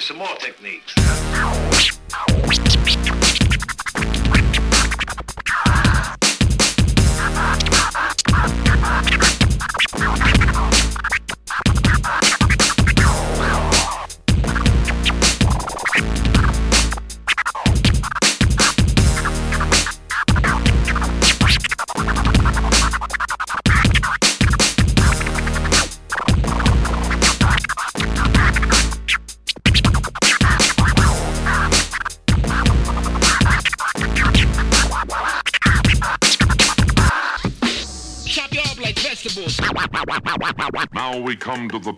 you some more techniques. Now we come to the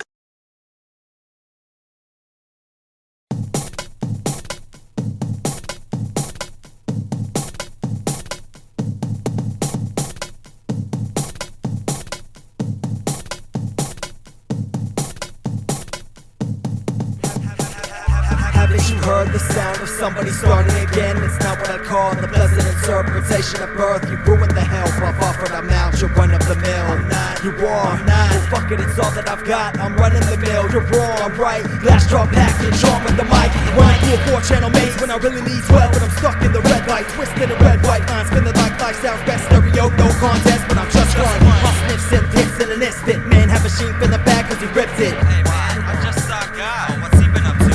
Haven't you heard the sound of somebody starting again? It's not what I call the pleasant interpretation of birth. You ruined the help I've offered, I'm out, you run up the mill. I'm not, you are, I'm not. Well, fuck it, it's all that I've got, I'm running the mill. You're wrong, I'm right, glass draw package, on with the mic. When I do a 4-channel maze, when I really need 12, but I'm stuck in the red light, twisted in red white lines, spinning like lifestyle's best stereo, no contest, but I'm just one. I'll sniff and piss in an instant, man, have a sheep in the bag cause he ripped it. Hey man, I just saw God, what's he been up to?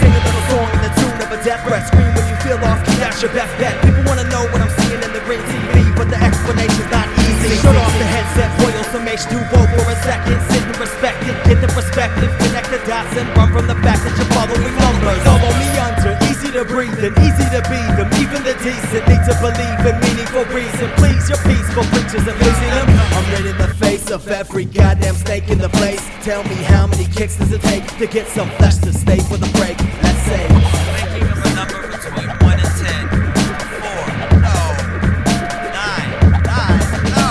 Sing a little song in the tune of a death threat. Scream when you feel off, that's your best bet. People wanna know what I'm seeing in the green TV, but the explanation's not easy. Shut off the headset, boil some H2O for a second. Sit and respect it, get the perspective, connect the dots and run from the fact that you're following numbers. Follow me under, easy to breathe and easy to be them. Even the decent need to believe in meaningful reason. Please, your peaceful preachers are losing them. I'm red in the face of every goddamn snake in the place. Tell me how many kicks does it take to get some flesh to stay for the break? Let's say Thinking of a number between 1 and 10. 4, no. 9, no.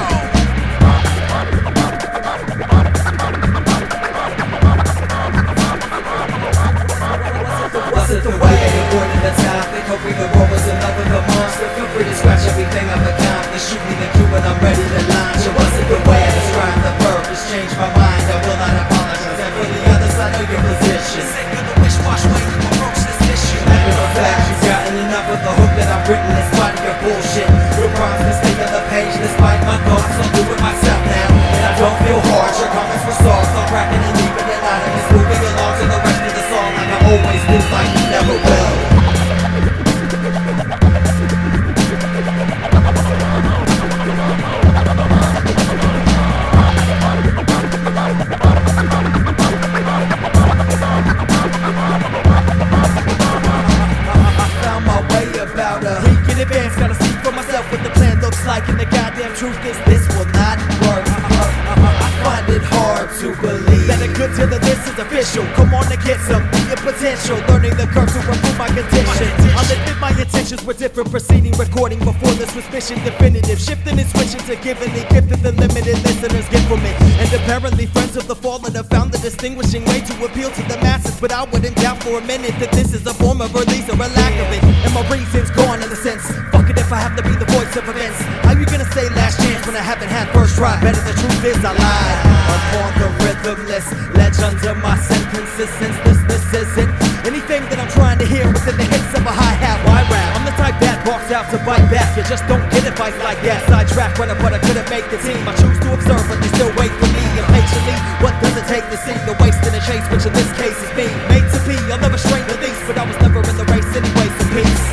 was it the way I avoided the topic? Hoping the world was enough of a monster. Feel free to scratch everything I've accomplished. Shoot me the cue when I'm ready to launch. It wasn't the way I described the purpose. Changed my mind, I will not apologize. And for the other side of your position, Sick of the wish-wash way you approach this issue. matter of fact, you've gotten enough of the hook that I've written in spite of your bullshit. Your rhymes can stay on the page despite my thoughts. I'll do it myself now, and I don't feel hard. Your comments were soft, I'm cracking and leaving it out. I'm just moving along to the rest of the song like I always do, like you never will. Gotta see for myself what the plan looks like, and the goddamn truth is this will not work. I find it hard to believe that a good deal of this is official. Come on and get some your potential, learning the curve to improve my condition. I'll admit my intentions were different, proceeding recording before this was mission definitive, shifting and switching to giving the gift that the limited listeners get from it. And apparently friends of the fallen have found the distinguishing way to appeal to the masses, but I wouldn't doubt for a minute that this is a form of release or a lack of it. And my reason's gone in a sense. Fuck it if I have to be the voice of events. How you gonna say last chance when I haven't had first try? Better the truth is I lied. Upon the rhythmless ledge under my sentences, since this isn't anything that I'm trying to hear within the hits of a hi-hat. Why rap? I'm the type that walks out to bite back. You just don't get advice like that. Sidetrack runner, but I couldn't make the team. I choose to observe, but they still wait for me impatiently. What does it take to see the waste in the chase, which in this case is me? Made to be, I'll never strain the least, but I was never in the race anyway, so peace.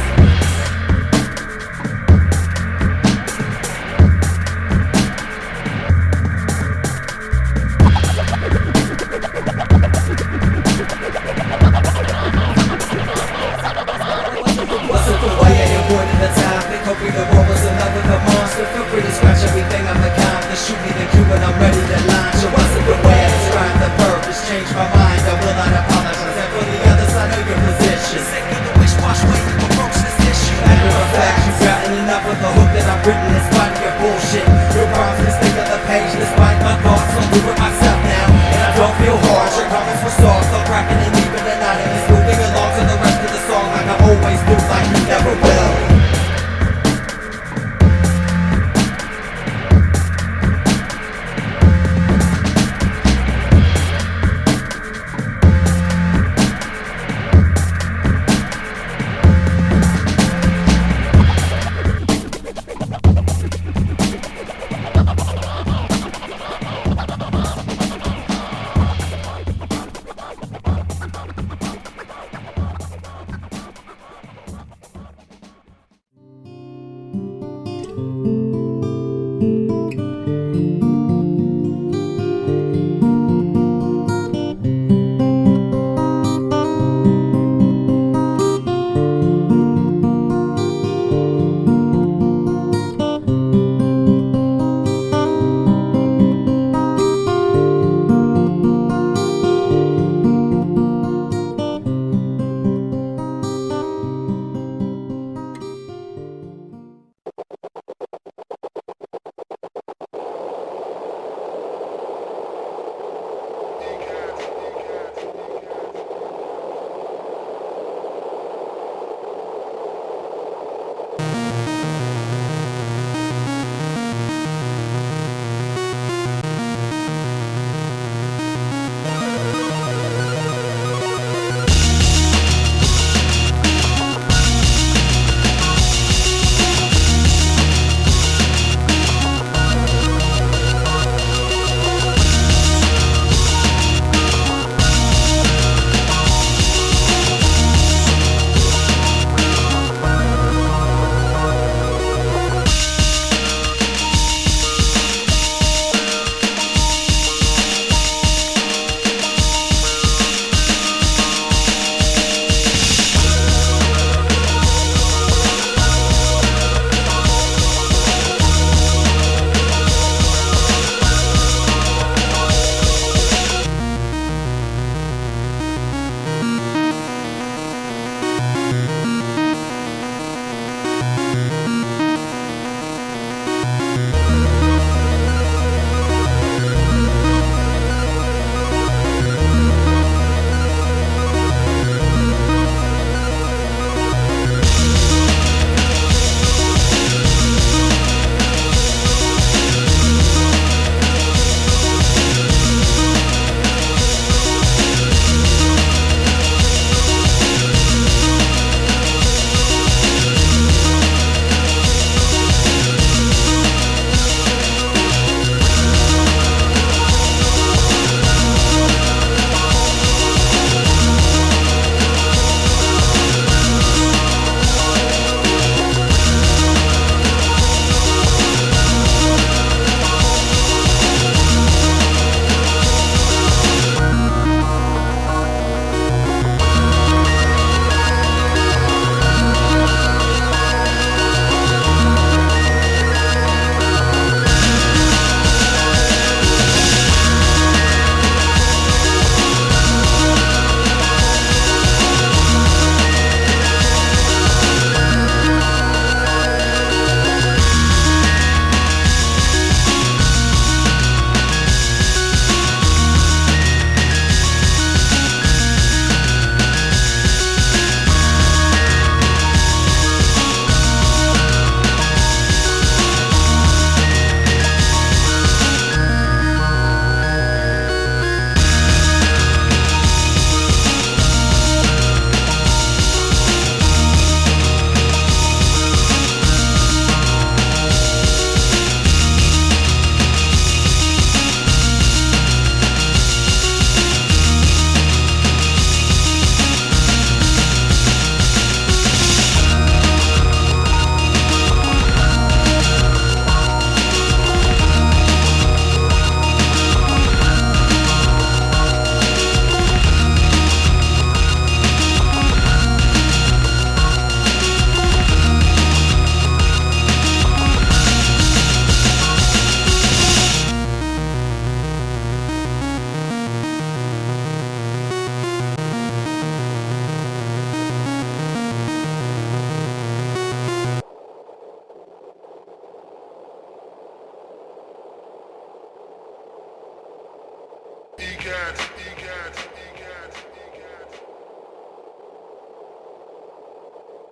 Hoping the world was enough of a monster. Feel free to scratch everything I've accomplished. Shoot me the cue when I'm ready to launch. It wasn't the way I described the purpose. Changed my mind, I will not apologize. And for the other side of your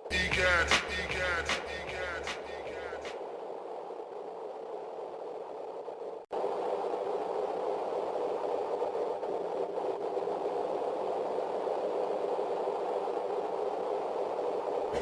Egadz.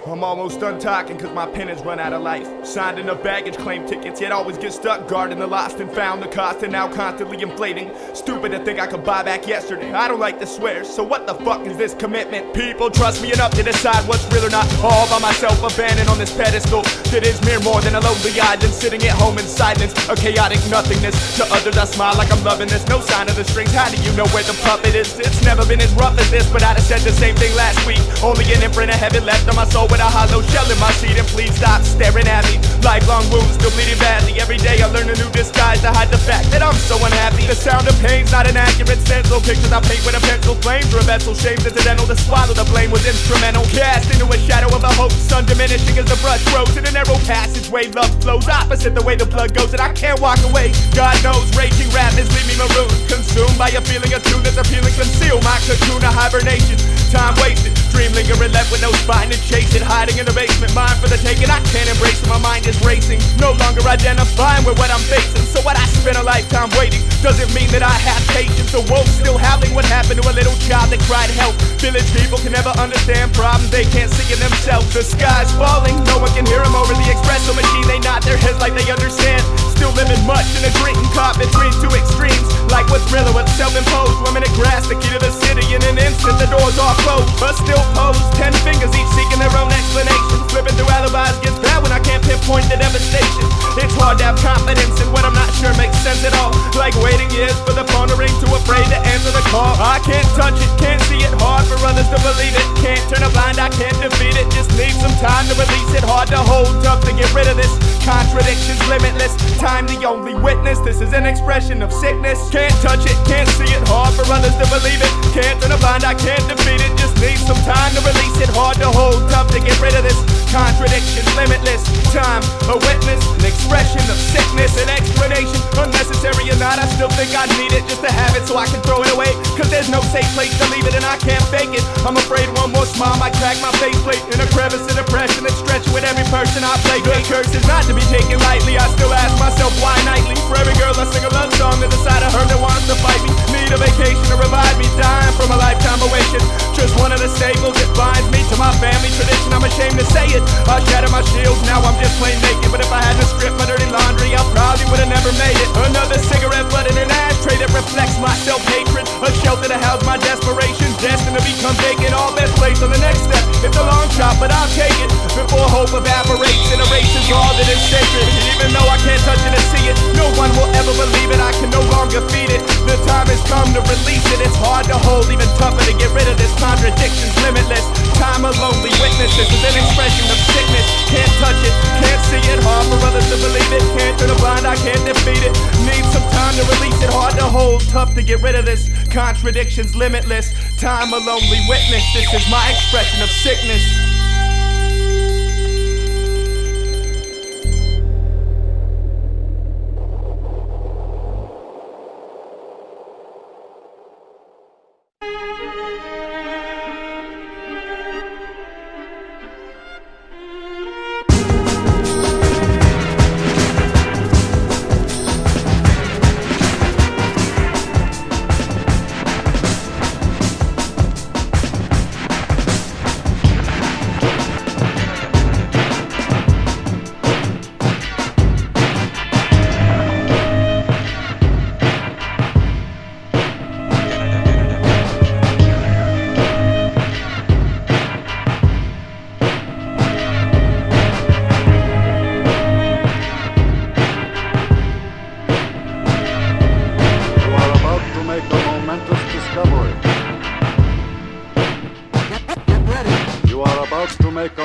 I'm almost done talking cause my pen has run out of life. Signed enough baggage claim tickets, yet always get stuck guarding the lost and found. The cost and now constantly inflating. Stupid to think I could buy back yesterday. I don't like to swear, so what the fuck is this commitment? People trust me enough to decide what's real or not. All by myself, abandoned on this pedestal that is mere more than a lonely island, sitting at home in silence, a chaotic nothingness. To others I smile like I'm loving this. No sign of the strings, how do you know where the puppet is? It's never been as rough as this, but I'd have said the same thing last week. Only an imprint of heaven left on my soul with a hollow shell in my seat. And please stop staring at me. Lifelong wounds still bleeding badly. Every day I learn a new disguise to hide the fact that I'm so unhappy. The sound of pain's not an accurate stencil. Pictures I paint with a pencil. Flames or a vessel. Shames incidental. To swallow the blame was instrumental. Cast into a shadow of a hope. Sun diminishing as the brush grows. In a narrow passageway love flows opposite the way the blood goes. And I can't walk away. God knows raging madness leave me marooned. Consumed by a feeling of tune that's appealing. Conceal my cocoon of hibernation. Time wasted. Dream lingering left with no spine to chase it. Hiding in the basement, mine for the taking. I can't embrace it, my mind is racing. No longer identifying with what I'm facing. So what I spent a lifetime waiting doesn't mean that I have patience. The world's still howling. What happened to a little child that cried help? Village people can never understand problems they can't see in themselves. The sky's falling, no one can hear them over the espresso machine. They nod their heads like they understand. Still living much in a drinking caught between two extremes. Like with thriller, what's self-imposed. Women at grass, the key to the city. In an instant, the doors are closed, but still posed. 10 fingers each seeking their own explanation. Flipping through alibis gets bad when I can't pinpoint the devastation. It's hard to have confidence in what I'm not sure makes sense at all. Like waiting years for the phone to ring, too afraid to answer the call. I can't touch it, can't see it, hard for others to believe it. Can't turn a blind eye, can't defeat it. Just need some time to release it. Hard to hold, tough to get rid of this. Contradictions limitless. Time the only witness. This is an expression of sickness. Can't touch it, can't see it, hard for others to believe it. Can't turn a blind eye, can't defeat it. Just need some time to release it. Hard to hold, tough to get rid of this. Contradictions limitless. Time, a witness, an expression of sickness. An explanation, unnecessary or not, I still think I need it just to have it so I can throw it away. Cause there's no safe place to leave it and I can't fake it. I'm afraid one more smile might crack my faceplate. In a crevice of depression that stretch with every person I play. The curse is not to be taken lightly. I still ask myself why nightly. For every girl I sing a love song, there's a side of her that wants to fight me. Need a vacation to revive me, dying from a lifetime of wishing. Just one of the staples that binds me to my family tradition. I'm ashamed to say it. I shattered my shields, now I'm just plain naked. But if I hadn't stripped my dirty laundry, I probably would've never made it. Another cigarette butt in an ashtray that reflects my self-hatred. A shelter to house my desperation, destined to become vacant. All best place on the next step. It's a long shot, but I'll take it. Before hope evaporates and erases all that is sacred. Even though I can't touch it or see it, no one will ever believe it. I can no longer feed it. The time has come to release it. It's hard to hold, even tougher to get rid of this. Contradictions limitless. Time a lonely witness. This is an expression of sickness. Can't touch it, can't see it. Hard for others to believe it. Can't turn a blind eye, can't defeat it. Need some time to release it. Hard to hold, tough to get rid of this. Contradictions limitless. Time a lonely witness. This is my expression of sickness.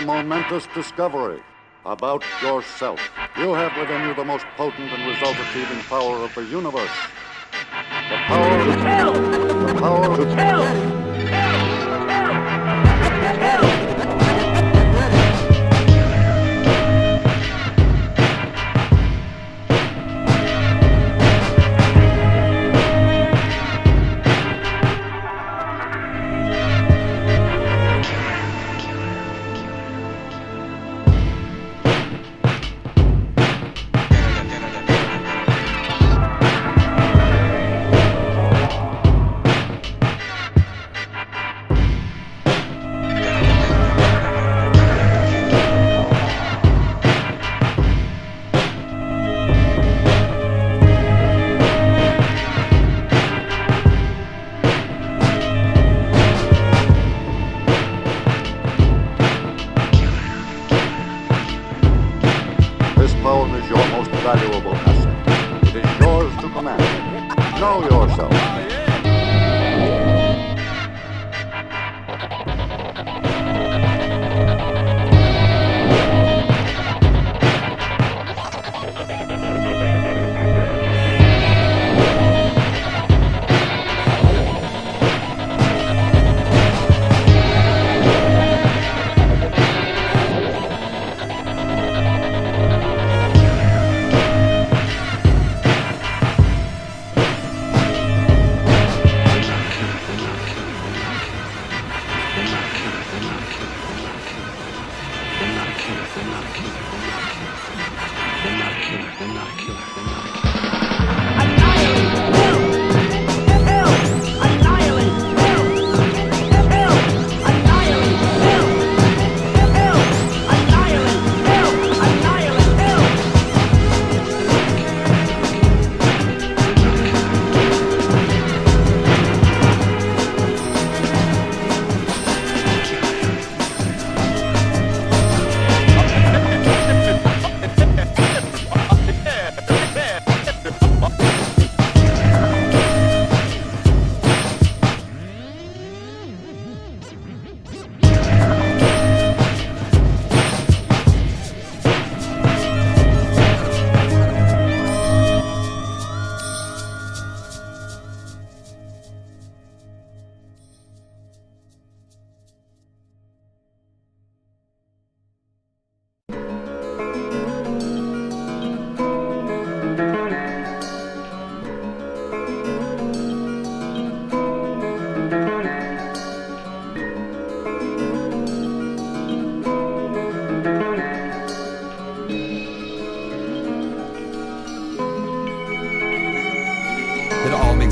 Momentous discovery about yourself. You have within you the most potent and result-achieving power of the universe. The power to kill! The power to kill! invaluable asset. It is yours to command. Know yourself.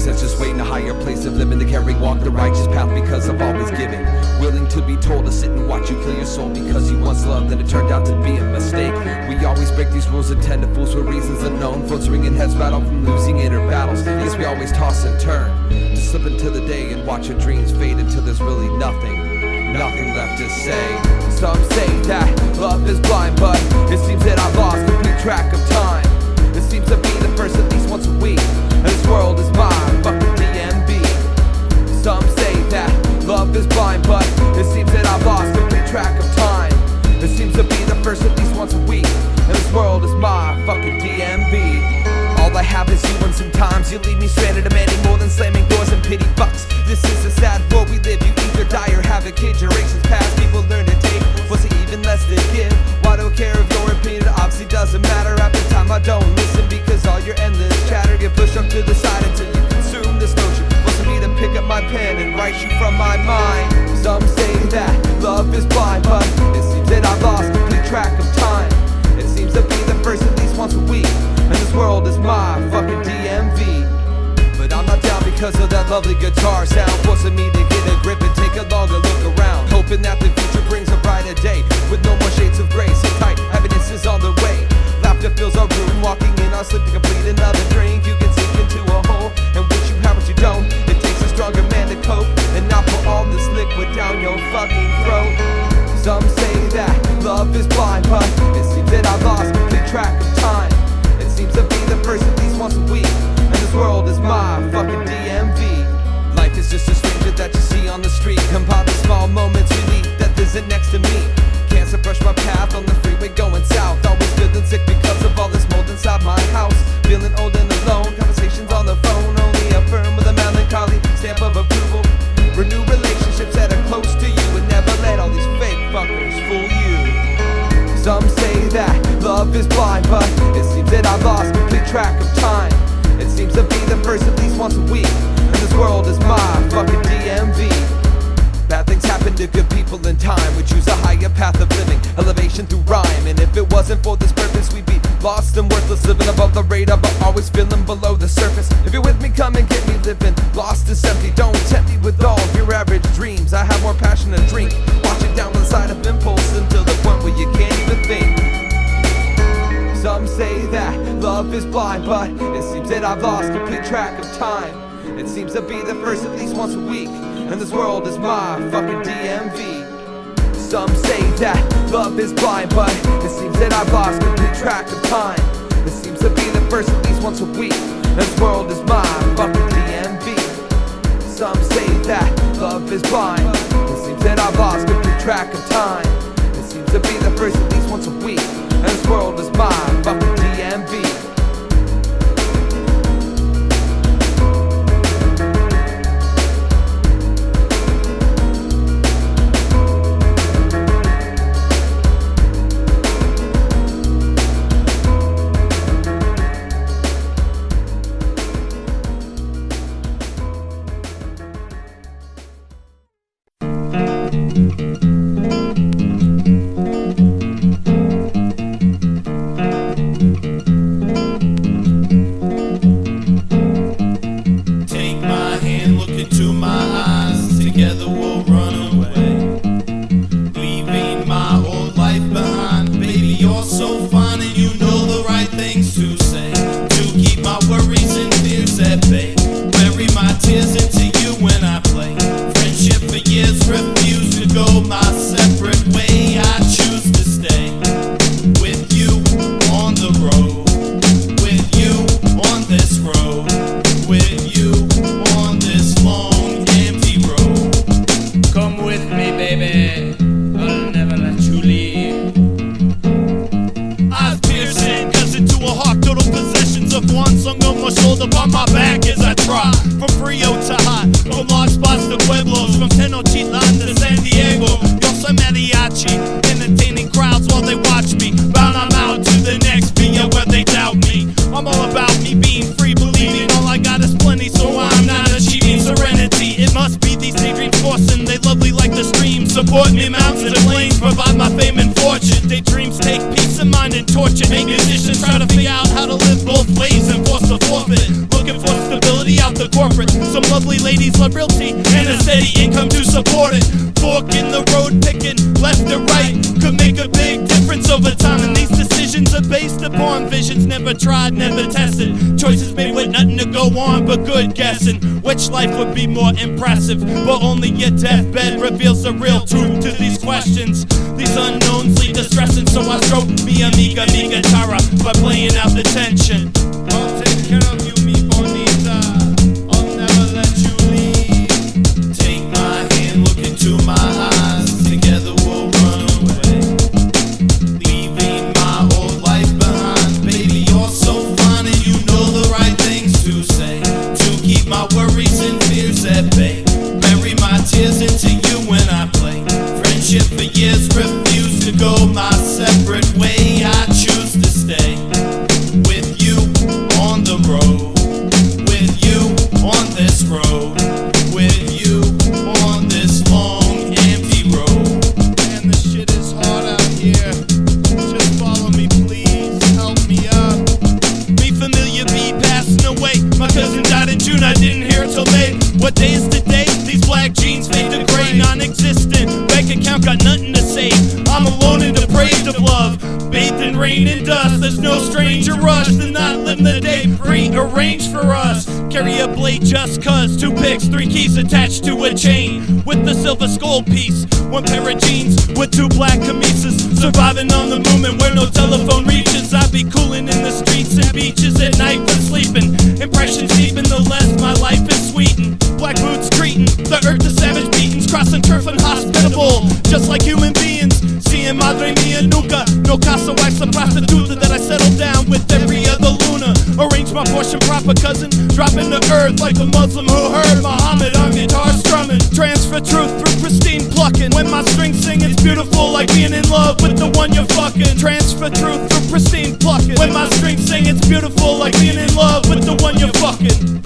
Just waiting a higher place of living to carry walk the righteous path because I've always given. Willing to be told to sit and watch you kill your soul because you once loved and it turned out to be a mistake. We always break these rules and tend to fools for reasons unknown. Phones ringing heads battle from losing inner battles. Yes, we always toss and turn to slip into the day and watch your dreams fade until there's really nothing left to say. Some say that love is blind, but it seems that I've lost complete track of time. It seems to be the first at least once a week, and this world is mine, fucking DMB. Some say that love is blind, but it seems that I've lost complete track of time. It seems to be the first at least once a week, and this world is my fucking DMB. All I have is you, and sometimes you leave me stranded, demanding more than slamming doors and pity fucks. This is a sad world we live. You either die or have a kid. Generations past, people learn to take what's even less to give. Why do I care if your opinion obviously doesn't matter? Half the time I don't listen because all your endless chatter get pushed up to the side until you consume this notion, forcing me to pick up my pen and write you from my mind. Some say that love is blind, but it seems that I've lost complete track of time. It seems to be the first at least once a week, and this world is my fucking DMV. But I'm not down because of that lovely guitar sound, forcing me to get a grip and take a longer look around, hoping that the future brings a brighter day with no more shades of gray. Sit tight, evidence is on the way. Laughter fills our room, walking in our sleep to complete another drink. You can sink into a hole and wish you have what you don't. It takes a stronger man to cope and not pour all this liquid down your fucking throat. Some say that love is blind, but it seems that I've lost complete track of time. It seems to be the first at least once a week, and this world is my fucking DMV. Life is just a stranger that you see on the street, compile the small moments relief that isn't next to me. Can't brush my path on the freeway going south, always feeling sick because of all this mold inside my house. Feeling old and alone, conversations on the phone only affirm with a melancholy stamp of approval. Renew relationships that are close to you and never let all these fake fuckers fool you. Some say that love is blind, but it seems that I've lost complete track of time. It seems to be the first at least once a week, and this world is my fucking DMV. Bad things happen to good people in time. We choose a higher path of living, elevation through rhyme. And if it wasn't for this purpose, we'd be lost and worthless, living above the radar, but always feeling below the surface. If you're with me, come and get me living. Lost is empty, don't tempt me with all of your average dreams. I have more passion to drink, wash it down with a side of impulse until the point where you can't even think. Some say that love is blind, but it seems that I've lost complete track of time. It seems to be the first at least once a week, and this world is my fucking DMV. Some say that love is blind, but it seems that I've lost complete track of time. It seems to to be the first at least once a week. This world is mine, fuck the DMV. Some say that love is blind. It seems that I've lost complete track of time. It seems to be the first at least once a week. And this world is mine, fuck the DMV. But good guessing which life would be more impressive. But only your deathbed reveals the real truth to these questions. These unknowns lead to stressing, so I stroke mi amiga, mi guitarra by playing out the tension. I'll take care of you, mi bonita. I'll never let you leave. Take my hand, look into my eyes. Together we'll run away, leaving my old life behind. Baby, you're so fine and you know the right things to say. Keep my worries and fears at bay. Bury my tears into you when I play. Friendship for years refused to go my separate way. I choose to stay with you on the road, with you on this road, with you on this long empty road. Man, the shit is hard out here. Just follow me, please. Help me up. Be familiar, be passing away. My cousin died in June, I didn't hear it till May. What day is today? These black jeans fade to gray, non-existent. Bank account got nothing to say. I'm alone and depraved of love, bathed in rain and dust. There's no stranger rush to not live the day prearranged for us. Carry a blade just cuz. 2 picks, 3 keys attached to a chain with the silver skull piece. 1 pair of jeans with 2 black camisas. Surviving on the movement where no telephone reaches. I be cooling in the streets and beaches at night for sleeping. Impressions deepen, the less my life is sweetened. Black boots treating the earth to savage beatings. Crossing turf and hospitable, just like human beings. Seeing madre mia nunca. No casa, wife's a prostituta that I settle down with every other luna. Arrange my portion proper, cousin. Dropping to earth like a Muslim who heard Muhammad on guitar strumming. Transfer truth through pristine plucking. When my strings sing, it's beautiful like being in love with the one you're fucking. Transfer truth through pristine plucking. When my strings sing, it's beautiful like being in love with the one you're fucking.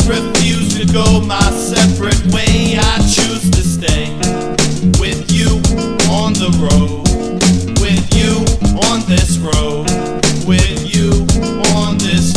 Refuse to go my separate way. I choose to stay with you on the road, with you on this road, with you on this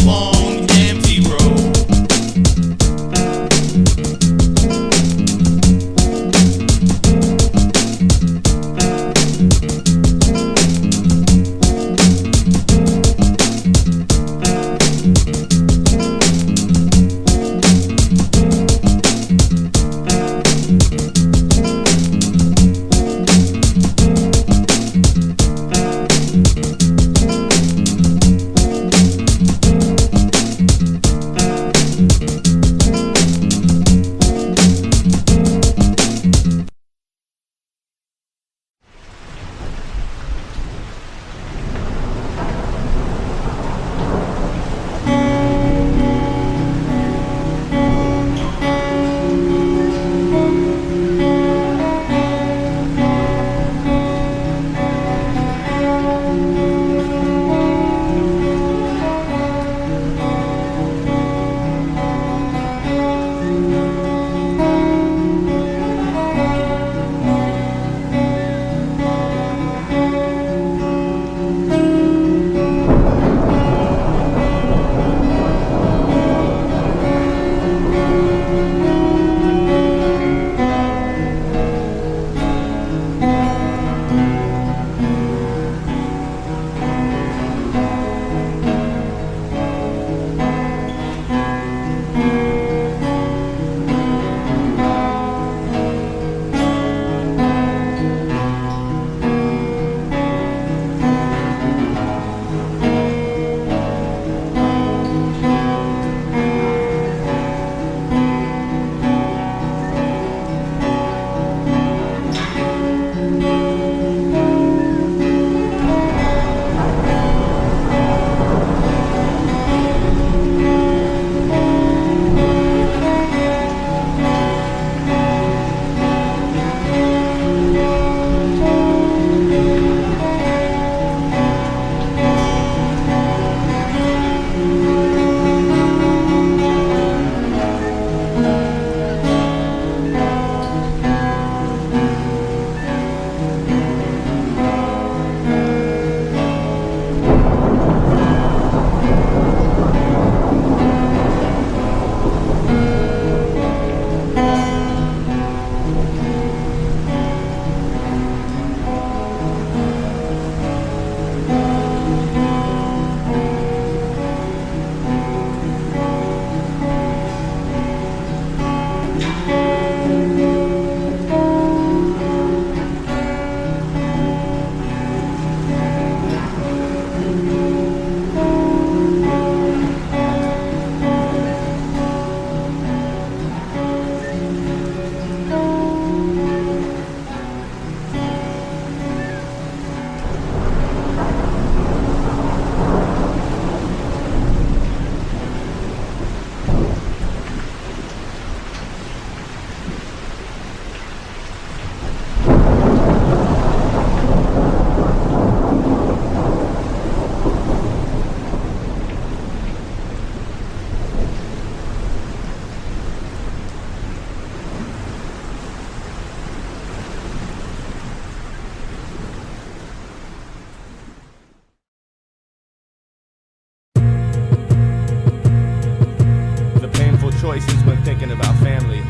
choices when thinking about family.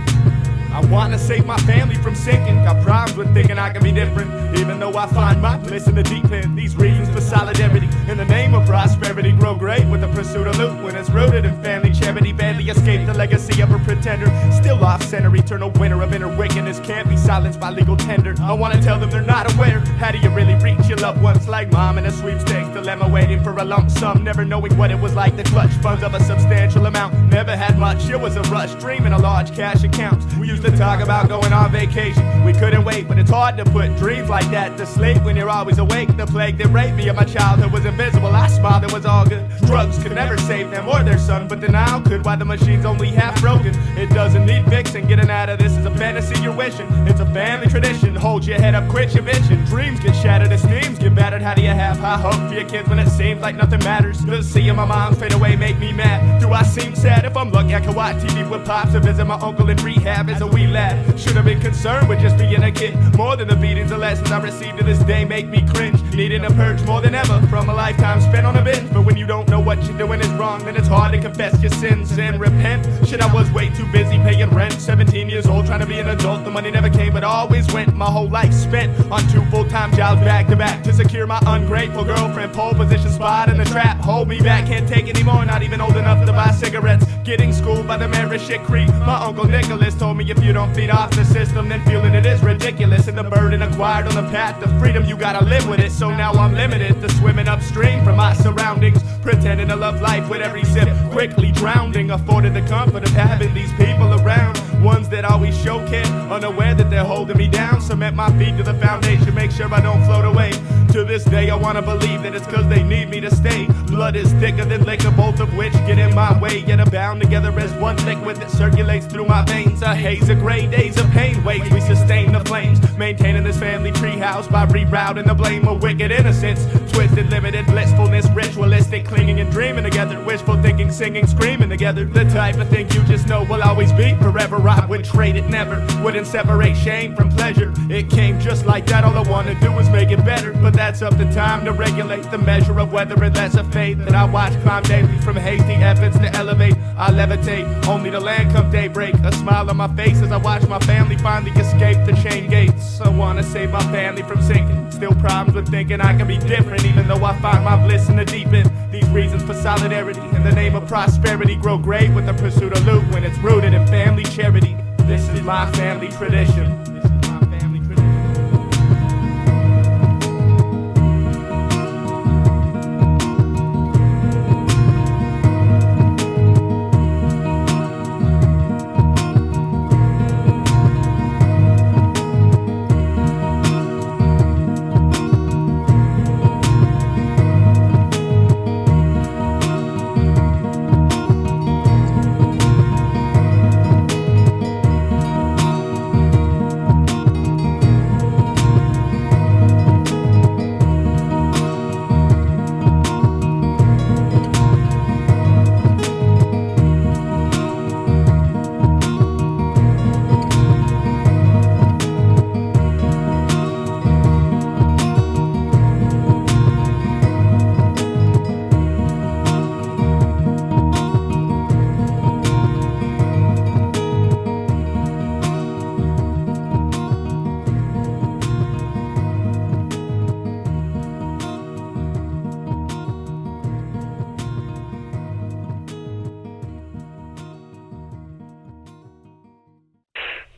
I wanna save my family from sinking. Got problems with thinking I can be different, even though I find my place in the deep end. These reasons for solidarity in the name of prosperity grow great with the pursuit of loot when it's rooted in family charity. Badly escaped the legacy of a pretender, still off center, eternal winner of inner wickedness can't be silenced by legal tender. I wanna tell them they're not aware. How do you really reach your loved ones? Like mom in a sweepstakes dilemma, waiting for a lump sum, never knowing what it was like to clutch funds of a substantial amount. Never had much, it was a rush, dreaming of large cash accounts. We used to talk about going on vacation, we couldn't wait, but it's hard to put dreams like that to sleep when you're always awake. The plague that raped me of my childhood was invisible. I smiled, it was all good. Drugs could never save them or their son, but denial could. Why the machine's only half broken? It doesn't need fixing. Getting out of this is a fantasy you're wishing. It's a family tradition. Hold your head up, quit your bitching. Dreams get shattered, esteems get battered. How do you have high hope for your kids when it seems like nothing matters? Does seeing my mom fade away make me mad? Do I seem sad? If I'm lucky I can watch TV with pops or visit my uncle in rehab as a wee lad. Should have been concerned with just being a kid. More than the beatings and lessons I received to this day make me cringe. Needing a purge more than ever from a lifetime spent on a binge. But when you don't know what you're doing is wrong, then it's hard to confess your sins and repent. Shit, I was way too busy paying rent. 17 years old trying to be an adult. The money never came but always went. My whole life spent on 2 full-time jobs back to back to secure my ungrateful girlfriend. Pole position spot in the trap. Hold me back, can't take anymore. Not even old enough to buy cigarettes. Getting schooled by the merit shit creep. My uncle Nicholas told me if you don't feed off the system, then feeling it is ridiculous. And the burden acquired on the path to freedom, you gotta live with it. So now I'm limited to swimming upstream from my surroundings, pretending to love life with every sip, quickly drowning. Afforded the comfort of having these people around, ones that always show care, unaware that they're holding me down. Cement my feet to the foundation, make sure I don't float away. To this day I wanna believe that it's cause they need me to stay. Blood is thicker than liquor, both of which get in my way, yet are bound together as one liquid that circulates through my veins. A haze of gray days of pain waits, we sustain the flames, maintaining this family treehouse by rerouting the blame of wicked innocence. Twisted, limited blissfulness, ritualistic, clinging and dreaming together, wishful thinking, singing, screaming together. The type of thing you just know will always be forever. I wouldn't trade it, never wouldn't separate shame from pleasure. It came just like that, all I wanna do is make it better. But that's up to time to regulate the measure of weather, and that's a fate that I watch climb daily. From hasty efforts to elevate, I levitate, only to land come daybreak. A smile on my face as I watch my family finally escape the chain gates. I wanna save my family from sinking, still problems with thinking I can be different, even though I find my bliss in the deep end. These reasons for solidarity in the name of prosperity grow great with the pursuit of loot when it's rooted in family charity. This is my family tradition.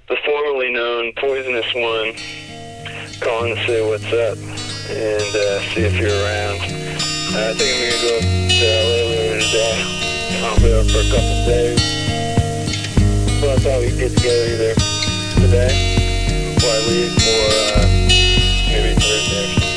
The formerly known Poisonous One, calling to say what's up and see if you're around. I think I'm gonna go up to LA later today. I'll be there for a couple days. So I thought we'd get together either today before I leave or maybe Thursday or something.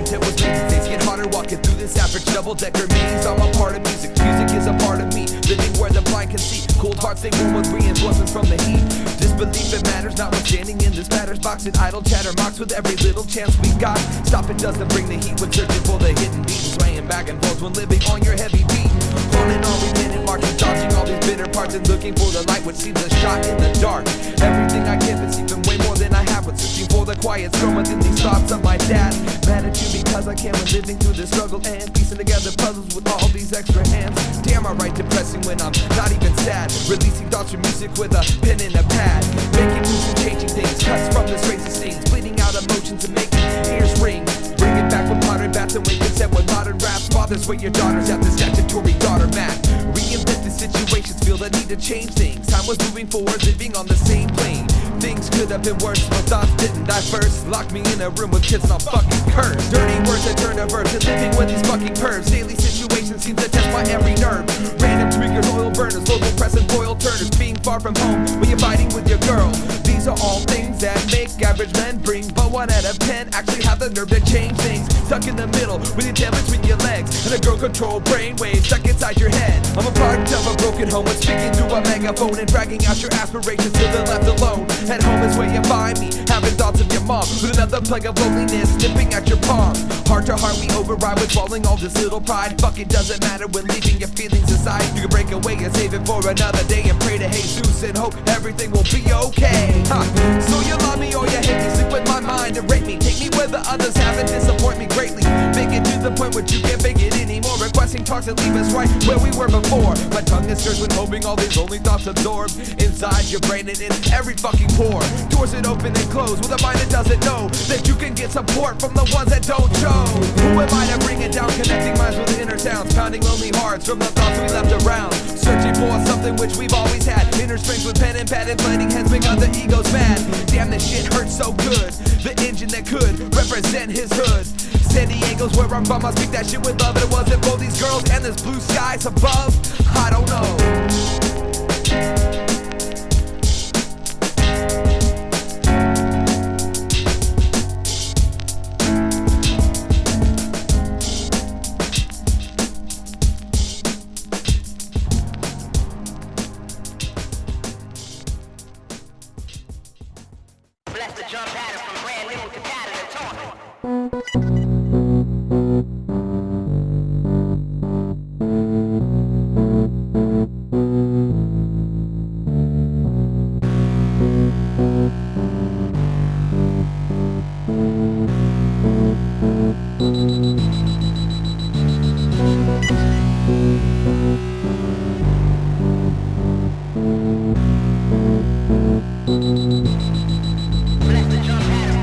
blueprint it was made. Things get harder walking through this average double-decker maze. I'm a part of music, music is a part of me. Living where the blind can see, cold hearts they warm with reinforcements from the heat. Disbelief it matters, notwithstanding in this matters box. And idle chatter mocks with every little chance we got. Stop it doesn't bring the heat when searching for the hidden beat. Swaying back and forth when living on your heavy beat. On and on we've been marching, dodging all these bitter parts and looking for the light which seems a shot in the dark. Everything I give is even way more than I have, but searching for the quiet storm within these thoughts of my dad. Mad at you because I can't when living through the struggle and piecing together puzzles with all these extra hands. Damn, I write depressing when I'm not even sad. Releasing thoughts from music with a pen and a pad. Making moves and changing things, cuts from this crazy scenes, bleeding out emotions and making ears ring. Bring it back with modern bats and Lincoln said with modern raps. Fathers with your daughters at the statutory daughter mat. Reinvent the situations, feel the need to change things. Time was moving forward, living on the same plane. Things could have been worse, but thoughts didn't die first. Locked me in a room with kids and I'll fucking curse. Dirty words that turn to verse and living with these fucking pervs. Daily situations seem to test my every nerve. Random tweakers, oil burners, local press and foil turners. Being far from home when you're fighting with your girl. These are all things that make average men bring, but 1 out of 10 actually have the nerve to change things. Stuck in the middle with your tail between your legs and a girl control brainwaves stuck inside your head. I'm a product of a broken home and speaking through a megaphone and dragging out your aspirations till they're left alone. At home is where you find me, having thoughts of your mom with another plague of loneliness nipping at your palms. Heart to heart we override with swallowing all this little pride. Fuck it doesn't matter when leaving your feelings aside. You can break away and save it for another day and pray to Jesus and hope everything will be okay. So you love me or you hate me, sleep with my mind and rate me. Take me where the others haven't, disappoint me greatly. Make it to the point where you can't fake it anymore. Requesting talks and leave us right where we were before. My tongue is cursed when hoping all these lonely thoughts absorb inside your brain and in every fucking pore. Doors that open and close with a mind that doesn't know that you can get support from the ones that don't show. Who am I to bring it down? Connecting minds with inner sounds, pounding lonely hearts from the thoughts we left around. Searching for something which we've always had. Inner strength with pen and pad, inflating heads make other egos mad. Damn, this shit hurts so good. The engine that could represent his hood. San Diego's where I'm from, I speak that shit with love. It wasn't for these girls and this blue skies above. I don't know. Bless the jump pattern from brand new to tattered and torn. Bless the jump pattern.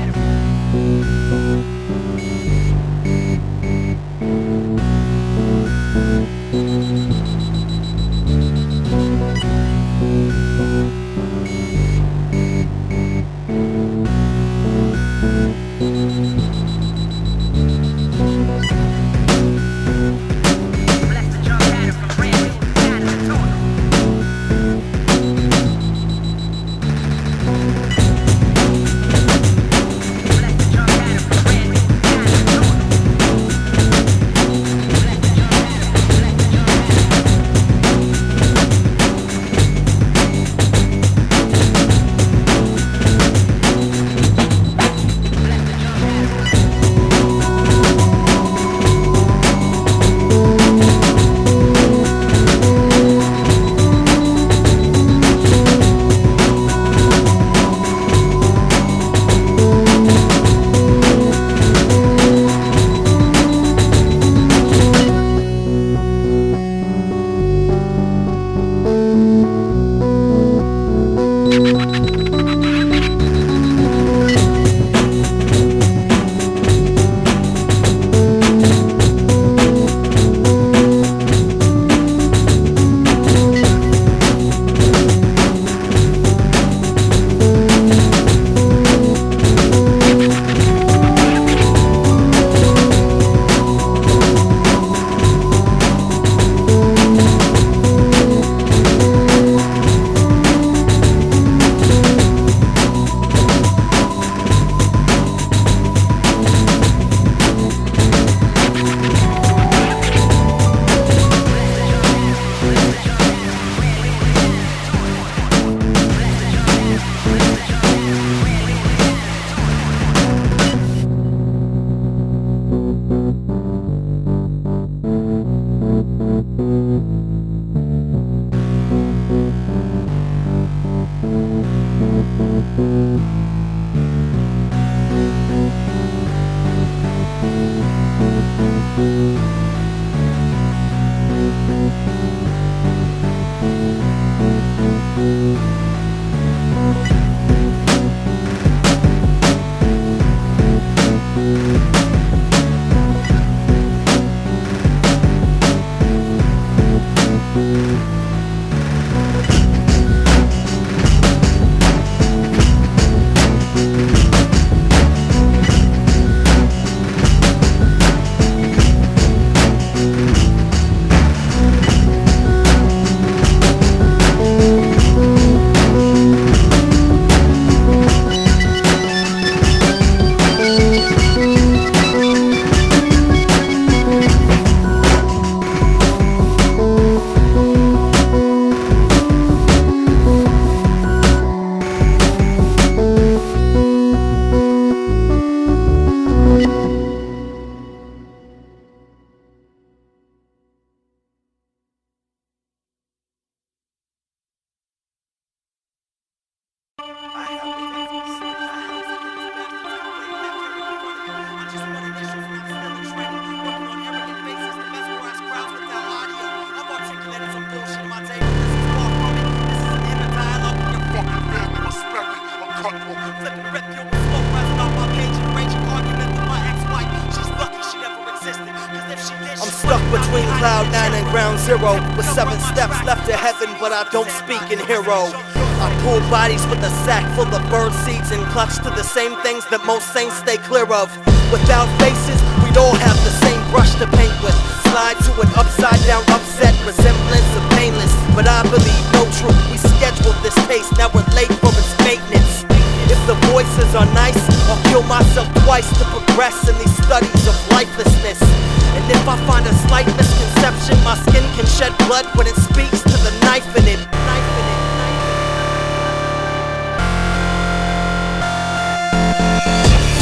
Between cloud 9 and ground zero, with 7 steps left to heaven, but I don't speak in hero. I pull bodies with a sack full of bird seeds and clutch to the same things that most saints stay clear of. Without faces, we'd all have the same brush to paint with. Slide to an upside down upset resemblance of painless, but I believe no truth. We scheduled this case, now we're late for its maintenance. If the voices are nice, I'll kill myself twice to progress in these studies of lifelessness. And if I find a slight misconception, my skin can shed blood when it speaks to the knife in it.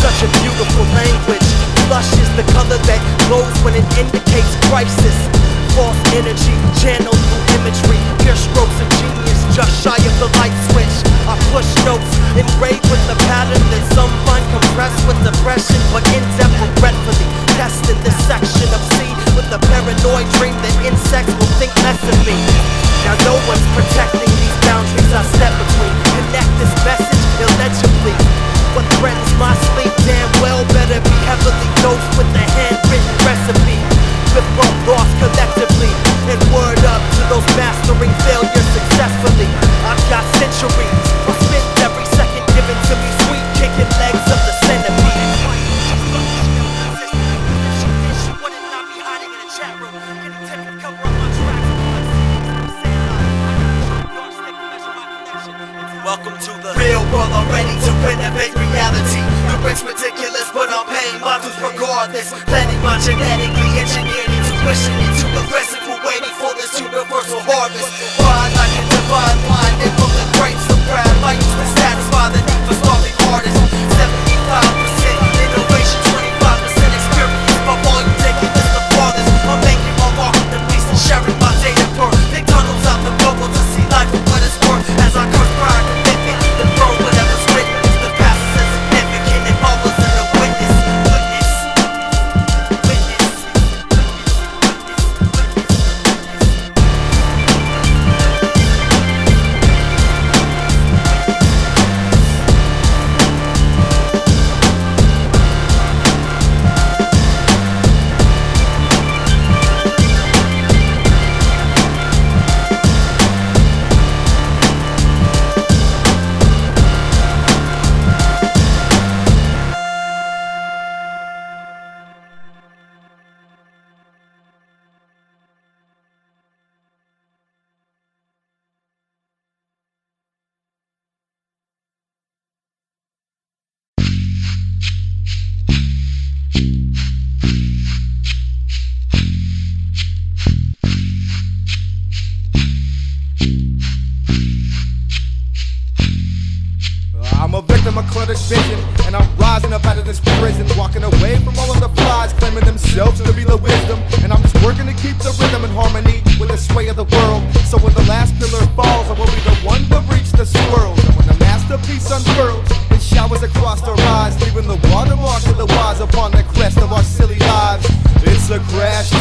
Such a beautiful language. Flush is the color that glows when it indicates crisis. False energy, channeled through imagery. Pure strokes of genius, just shy of the light switch. I push notes, engraved with the pattern that some find compressed with depression, but ends up regretfully testing this section of C with the paranoid dream that insects will think less of me. Now no one's protecting these boundaries I step between. Connect this message illegibly. What threatens my sleep damn well better be heavily dosed with the handwritten recipe. With both lost collectively, and word up to those mastering failures successfully. I've got centuries, I'll spend every second given to me sweet kicking legs of the centipede. Welcome to the real world, I'm ready to renovate reality. The rich ridiculous, but I'm paying my dues regardless. Planning my genetically engineered intuition into aggressive, we're waiting for this universal harvest. Fine like a divine wine, and from the grapes of proud, my use to satisfy the need for starving artists. 75% innovation, 25% experience. My volume taking this the farthest. I'm making my mark with the beast and sharing my data per. They tunnels out the bubble to see life for what it's worth. As I curse prior commitment, the throne whatever's written. The past is insignificant and marvelous in a witness. I'm a victim of cluttered vision, and I'm rising up out of this prison, walking away from all of the flies, claiming themselves to be the wisdom. And I'm just working to keep the rhythm in harmony with the sway of the world. So when the last pillar falls, I will be the one to reach the swirl. And when the masterpiece unfurls,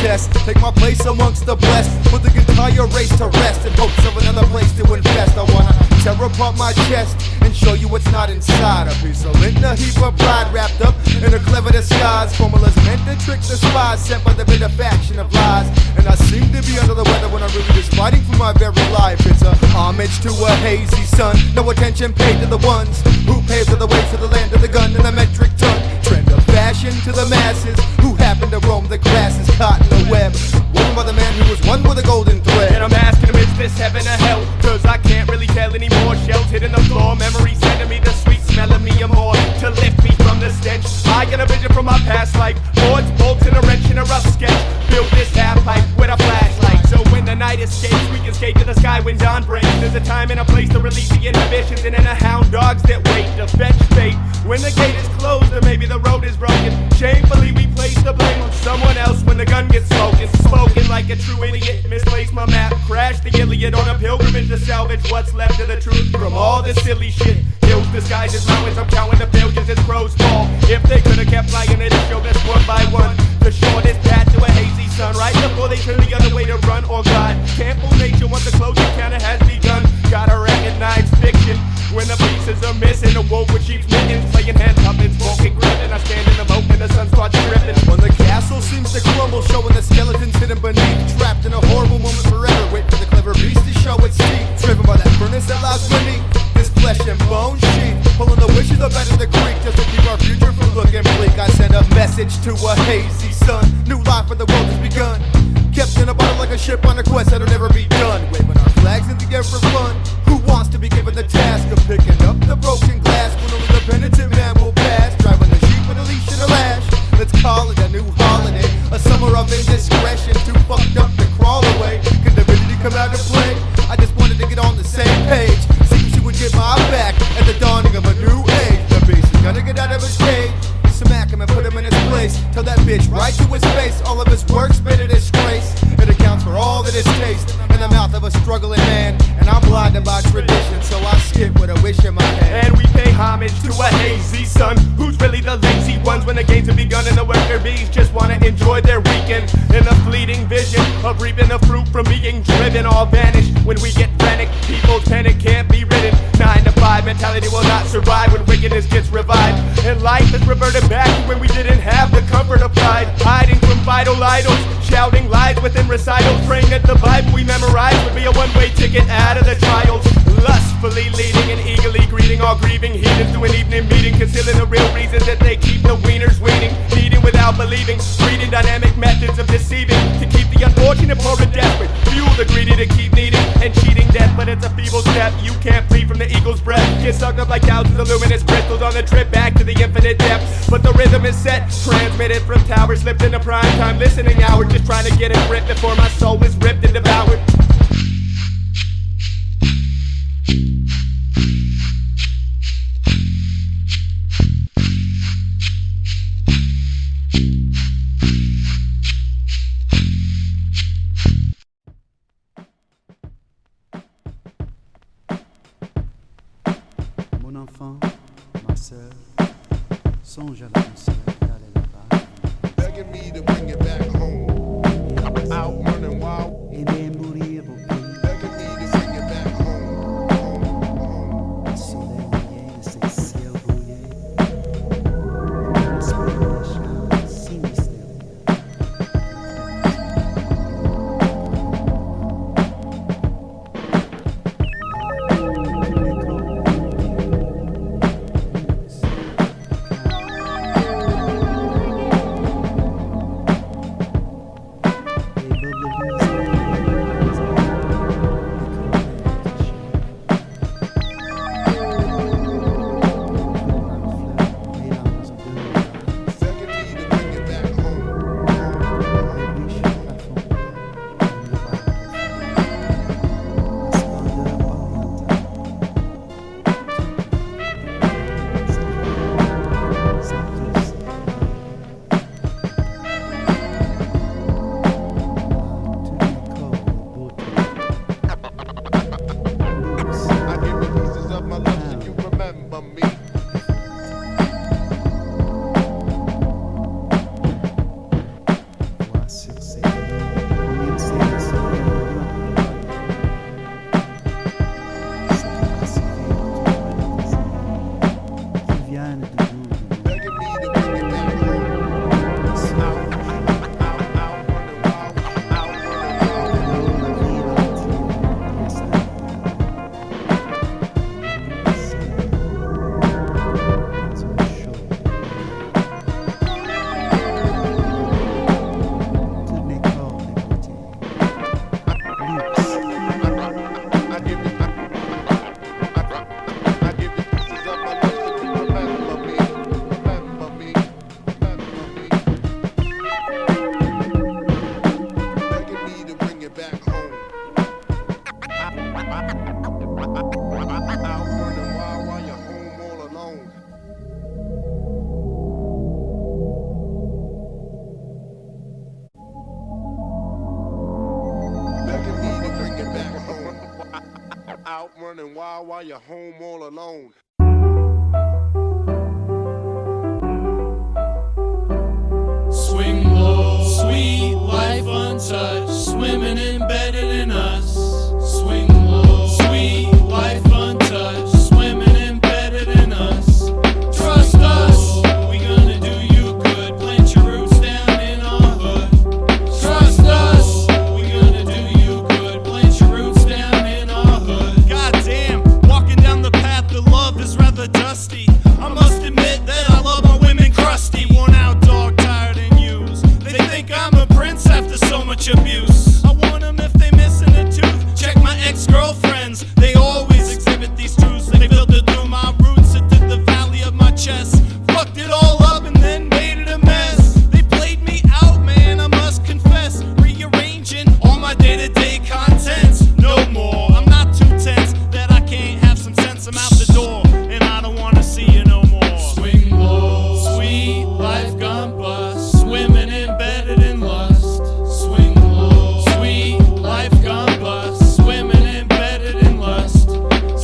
test. Take my place amongst the blessed, put the entire race to rest in hopes of another place to invest. I wanna tear apart my chest and show you what's not inside. A piece of lint, a heap of pride wrapped up in a clever disguise. Formulas meant to trick the spies sent by the bitter faction of lies. And I seem to be under the weather when I'm really just fighting for my very life. It's a homage to a hazy sun. No attention paid to the ones who paved the way to the land of the gun and the metric ton. Trend of fashion to the masses who happen to roam the grasses caught in the web, woven by the man who was one with a golden thread. And I'm asking him, is this heaven or hell? Cause I can't really tell anymore. Shells hitting the floor, memories sending me the sweet smell of me and more to lift me from the stench. I get a vision from my past like boards, bolts, and a wrench in a rough sketch. Build this half pipe with a flashlight, so when the night escapes, we can skate to the sky when dawn breaks. There's a time and a place to release the inhibitions, and then a hound dogs that wait to fetch fate. When the gate is closed, or maybe the road is broken, shamefully we place the blame on someone else when the gun gets spoken. Spoken like a true idiot, misplaced my map, crashed the Iliad on a pilgrimage to salvage what's left of the truth from all this silly shit. Hills disguised as mountains, I'm counting the failures as crows fall. If they could've kept flying, it'd show us one by one the shortest path to a hazy sun, right before they turn the other way to run or glide. Can't fool nature once the closing counter has begun. Gotta recognize fiction when the pieces are missing. A wolf with sheep's mittens, playing hand puppets, smoking grit, and I stand in the moat and the sun starts dripping. When the castle seems to crumble, showing the skeletons hidden beneath, trapped in a horrible moment forever. Wait for the clever beast to show its teeth, driven by that furnace that lies beneath this flesh and bone sheath, pulling the wishes up out of the creek just to keep our future from looking bleak. I send a message to a hazy sun, new life for the world has begun. Kept in a bottle like a ship on a quest that'll never be done. Waving our flags in the air for fun. Who wants to be given the task of picking up the broken glass when only the penitent man will pass? Driving the sheep with a leash and a lash. Let's call it a new holiday, a summer of indiscretion. Too fucked up to crawl away. Can divinity come out and play? I just wanted to get on the same page. See if she would get my back at the dawning of a new age. The beast is gonna get out of his cage. Smack him and put him in his place. Tell that bitch right to his face. All of his work's been a disgrace. It accounts for all that is taste in the mouth of a struggling man. And I'm blinded by tradition, so I skip with a wish in my hand. And we pay homage to a hazy son, who's really the lazy ones when the games have begun and the worker bees just wanna enjoy their weekend. In the fleeting vision of reaping the fruit from being driven, all vanish when we get frantic. People's panic can't be ridden. 9 to 5 mentality will not survive when wickedness gets revived. And life is reverted back to when we didn't have the comfort of pride, hiding from vital idols, shouting lies within recitals, praying that the Bible we memorized would be a one-way ticket out of the trials. Lustfully leading and eagerly greeting all grieving heathens to an evening meeting, concealing the real reasons that they keep the wieners weaning, feeding without believing, breeding dynamic methods of deceiving to keep the unfortunate poor and desperate, fuel the greedy to keep needing and cheating death. But it's a feeble step, you can't flee from the eagle's breath. Get sucked up like thousands of luminous crystals on the trip back to the infinite depths. But the rhythm is set, transmitted from towers, slipped into prime time listening hour, just trying to get a grip before my soul is ripped and devoured. Mon enfant, ma sœur, songe à la douceur d'aller là-bas. Begging me to bring it back home. Out running wild. Et de mourir au pays. Begging me to bring it back home. Le soleil mouillé de ses ciels brouillés. L'esprit des chats si mystérieux. Sur ces while you're home all alone. Swing low, sweet life untouched, swimming embedded in us. Swing low, sweet life untouched, swimming embedded in us. Trust us, we gonna do you good. Plant your roots down in our hood. Trust us, we gonna do you good. Plant your roots down in our hood. Goddamn, walking down the path of love is rather dusty. I must admit that I love my women crusty, worn out, dog tired and used. They think I'm a prince after so much abuse. I want them if they missing a tooth. Check my ex-girlfriends, they always exhibit these truths. They filtered through my roots into the valley of my chest. Fucked it all up and then made it a mess. They played me out, man, I must confess. Rearranging all my day-to-day contents. No more, I'm not too tense that I can't have some sense. I'm out the door, and I don't wanna see you no more. Swing low, sweet life gone bust, swimming embedded in lust. Swing low, sweet life gone bust, swimming embedded in lust.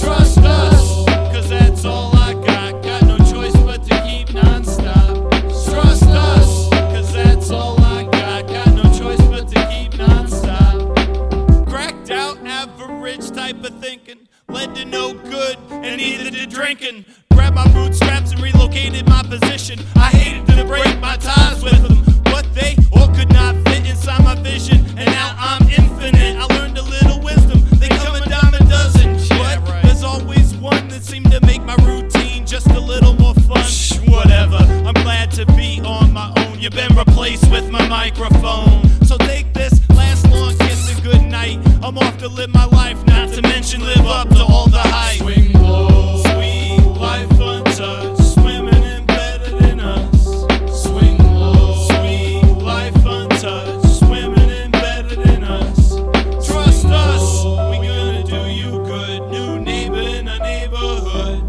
Trust us, cause that's all I got. Got no choice but to keep non-stop. Trust us, cause that's all I got. Got no choice but to keep non-stop. Cracked out, average type of thinking led to no good, and neither did drinking. Grabbed my bootstraps and relocated my position. I hated to break my ties with them, but they all could not fit inside my vision. And now I'm infinite. I learned a little wisdom. They come a dime a dozen, but there's always one that seemed to make my routine just a little more fun. Whatever, I'm glad to be on my own. You've been replaced with my microphone. So take this last long kiss and good night. I'm off to live my life, not to mention live up to all the hype. Swing low, sweet life untouched, swimming embedded in us. Swing low, sweet life untouched, swimming embedded in us. Trust us, we gonna do you good. New neighbor in a neighborhood.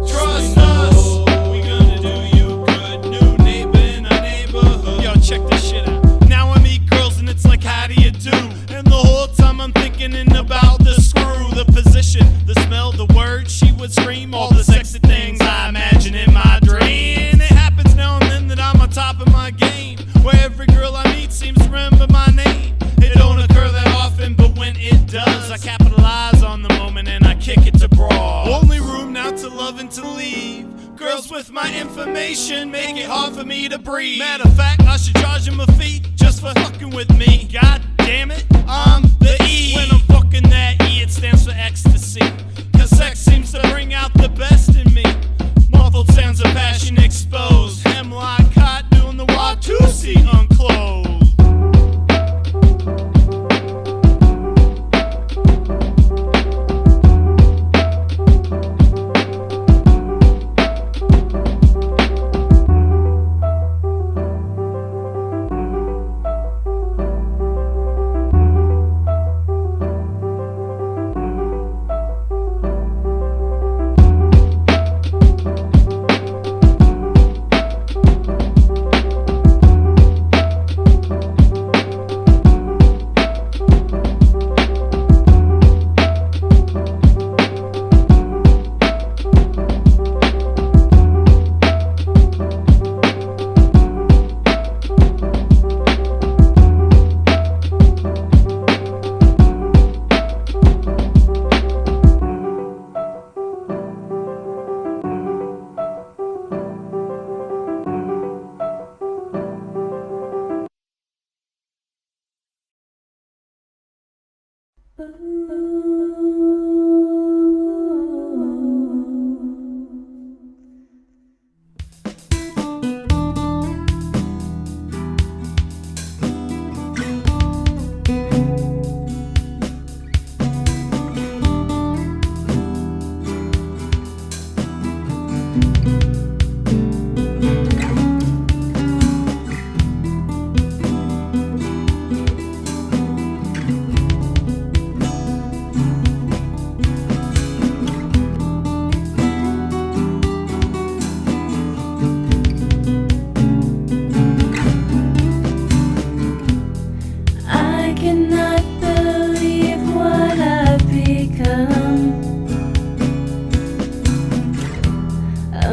Trust us, we gonna do you good. New neighbor in a neighborhood. Yo, check this shit out. Now I meet girls and it's like, how do you do? And the whole time I'm thinking about the screw, the position, the smell, the words she would scream, all the sexy things I imagine in my dream. It happens now and then that I'm on top of my game, where every girl I meet seems to remember my name. It don't occur that often, but when it does, I capitalize on the moment and I kick it to broad. Only room now to love and to leave. Girls with my information make it hard for me to breathe. Matter of fact, I should charge them a fee just for fucking with me. God damn it, I'm the E. When I'm fucking that E, it stands for ecstasy. Cause sex seems to bring out the best in me. Muffled sounds of passion exposed. Hemlok hot doing the Watusi unclosed.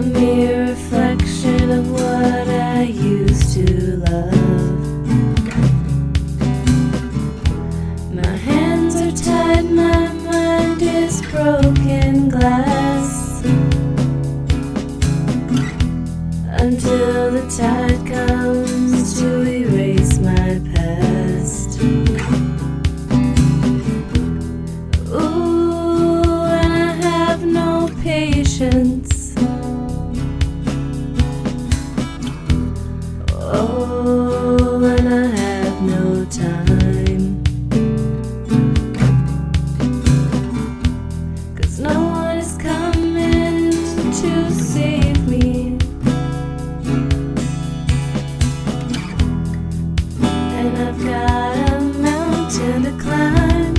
mere reflection of what I used to love. My hands are tied, my mind is broken glass. Until the tide comes to erase my past. Ooh, and I have no patience. Oh, and I have no time. 'Cause no one is coming to save me. And I've got a mountain to climb.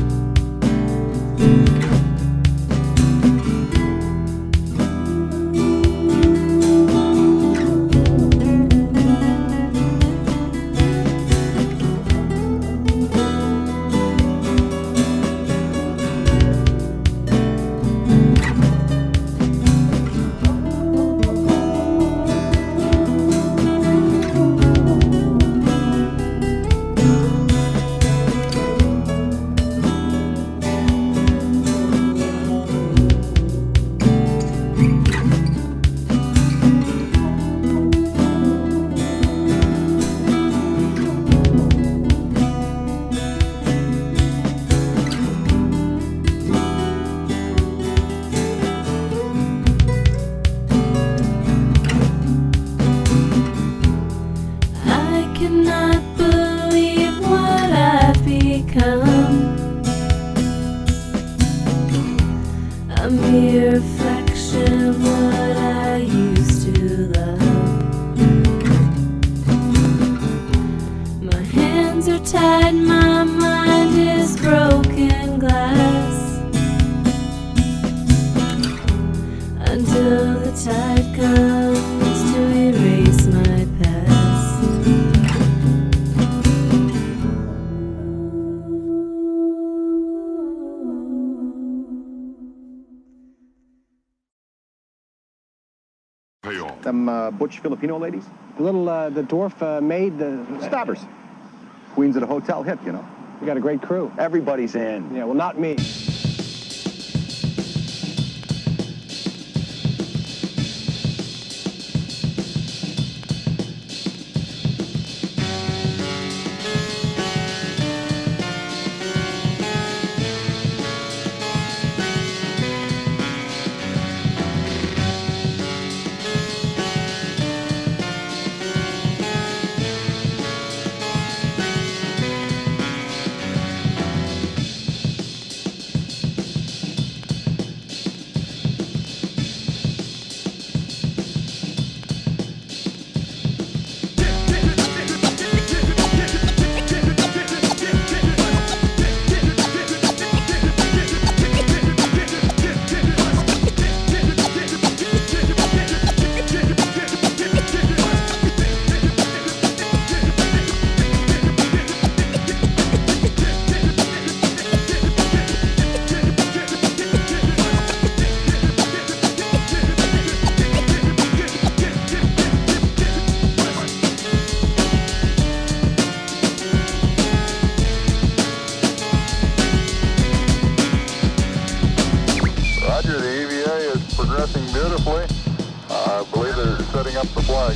Them butch Filipino ladies? The little, the dwarf maid, the... Stabbers. Queens of the hotel hit, you know. We got a great crew. Everybody's in. Yeah, well, not me.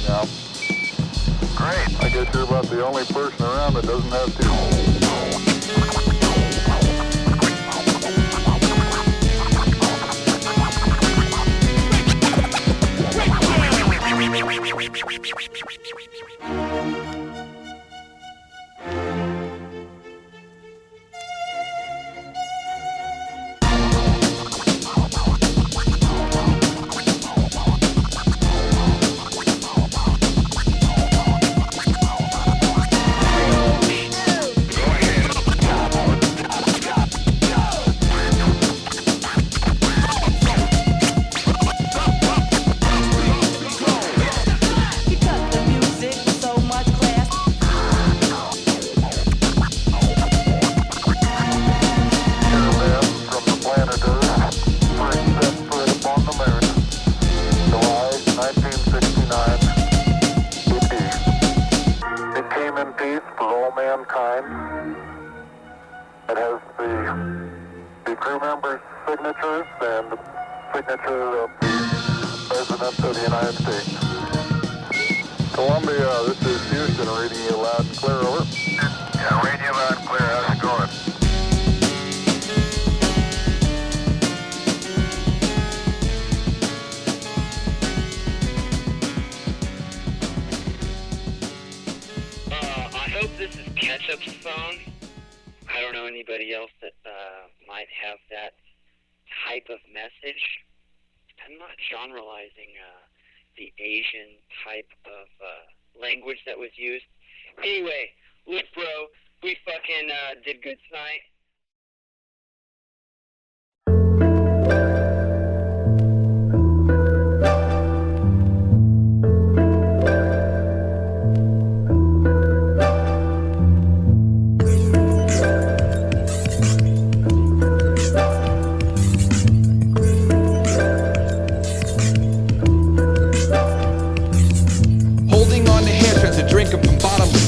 now. Great. I guess you're about the only person around that doesn't have to. all mankind. It has the crew members' signatures and the signature of the President of the United States. Columbia, this is Houston, reading you loud and clear, over. Yeah, reading you loud and clear. How's it going? I hope this is Ketchup's phone. I don't know anybody else that might have that type of message. I'm not generalizing the Asian type of language that was used. Anyway, look, bro, we fucking did good tonight.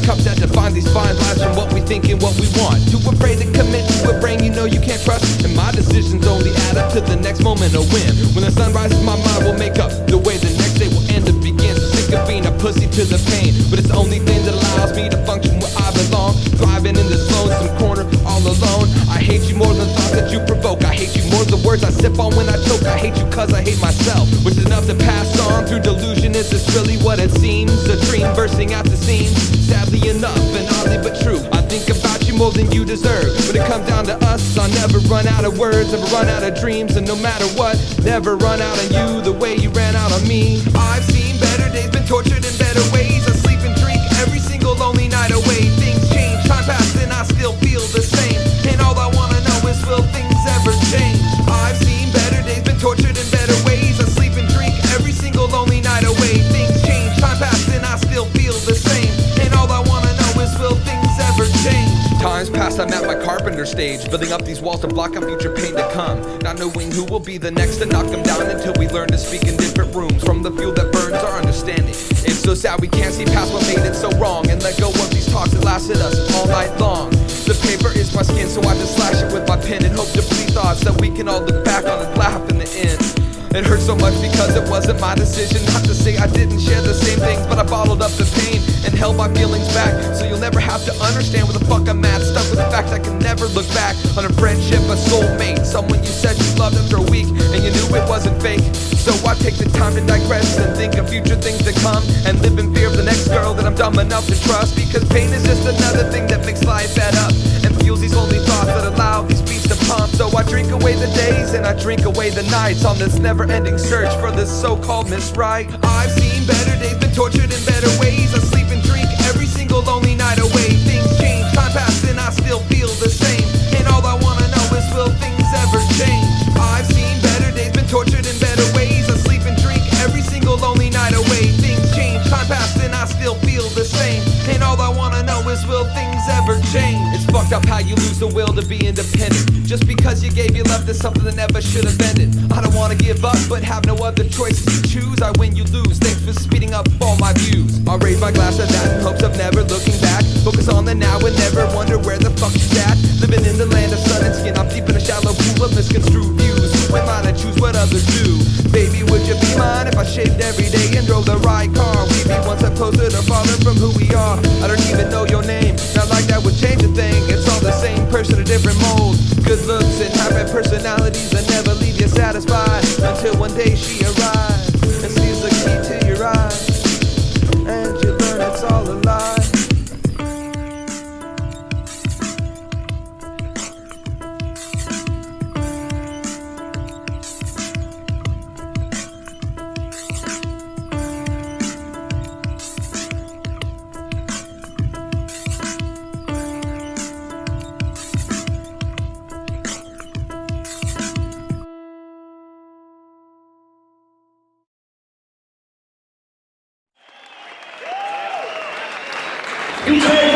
Cups that define these fine lines from what we think and what we want. Too afraid to commit to a brain you know you can't trust. And my decisions only add up to the next moment of win. When the sun rises, my mind will make up the way the next day will end and begin. Sick of being a pussy to the pain, but it's the only thing that allows me to function where I belong. Thriving in this lonesome corner all alone. I hate you more than thoughts that you provoke. I hate you more than the words I sip on when I choke. I hate you cause I hate myself, which is enough to pass on through delusion. Is this really what it seems? A dream bursting out the seams. Sadly enough and oddly but true, I think about you more than you deserve. When it comes down to us, I'll never run out of words, never run out of dreams, and no matter what, never run out on you the way you ran out on me. I've seen better days, been tortured in better ways. I sleep and drink every single lonely night away. Things change, time passed and I still feel the same. And all I wanna know is, will things ever change? I've seen better days, been tortured in better ways. I sleep and drink every single lonely night away. Things change, time passed and I still feel the same. All I wanna know is, will things ever change? Times past, I'm at my carpenter stage, building up these walls to block out future pain to come. Not knowing who will be the next to knock them down until we learn to speak in different rooms. From the fuel that burns our understanding, it's so sad we can't see past what made it so wrong and let go of these talks that lasted us all night long. The paper is my skin, so I just slash it with my pen and hope to bleed thoughts that we can all look back on and laugh in the end. It hurts so much because it wasn't my decision. Not to say I didn't share the same things, but I bottled up the pain and held my feelings back. So you'll never have to understand where the fuck I'm at. Stuck with the fact I can never look back on a friendship, a soulmate, someone you said you loved after a week and you knew it wasn't fake. So I take the time to digress and think of future things to come and live in fear of the next girl that I'm dumb enough to trust. Because pain is just another thing that makes life add up and fuels these only thoughts that allow these beats to pump. So I drink away the days and I drink away the nights on this never-ending search for this so-called Miss Right. I've seen better days, been tortured in better ways. I sleep and drink every single lonely night away. Things change, time passed and I still feel the same. And all I wanna know is, will things ever change? I've seen better days, been tortured in better ways. I sleep and drink every single lonely night away. Things change, time passed and I still feel the same. And all I wanna know is, will things ever change? It's fucked up how you lose the will to be independent. Just because you gave your love to something that never should have ended. I don't wanna give up, but have no other choices to choose. I win, you lose. Thanks for speeding up all my views. I'll raise my glass to that in hopes of never looking back. Focus on the now and never wonder where the fuck she's at. Living in the land of sun and skin, I'm deep in a shallow pool of misconstrued views. Who am I to choose what others do? Baby, would you be mine if I shaved every day and drove the right car? We'd be one step closer to falling from who we are. I don't even know your name, not like that would change a thing. It's all the same person, a different mold. Good looks and happy personalities that never leave you satisfied until one day she arrives and sees the key to your eyes, and you learn it's all a lie. You take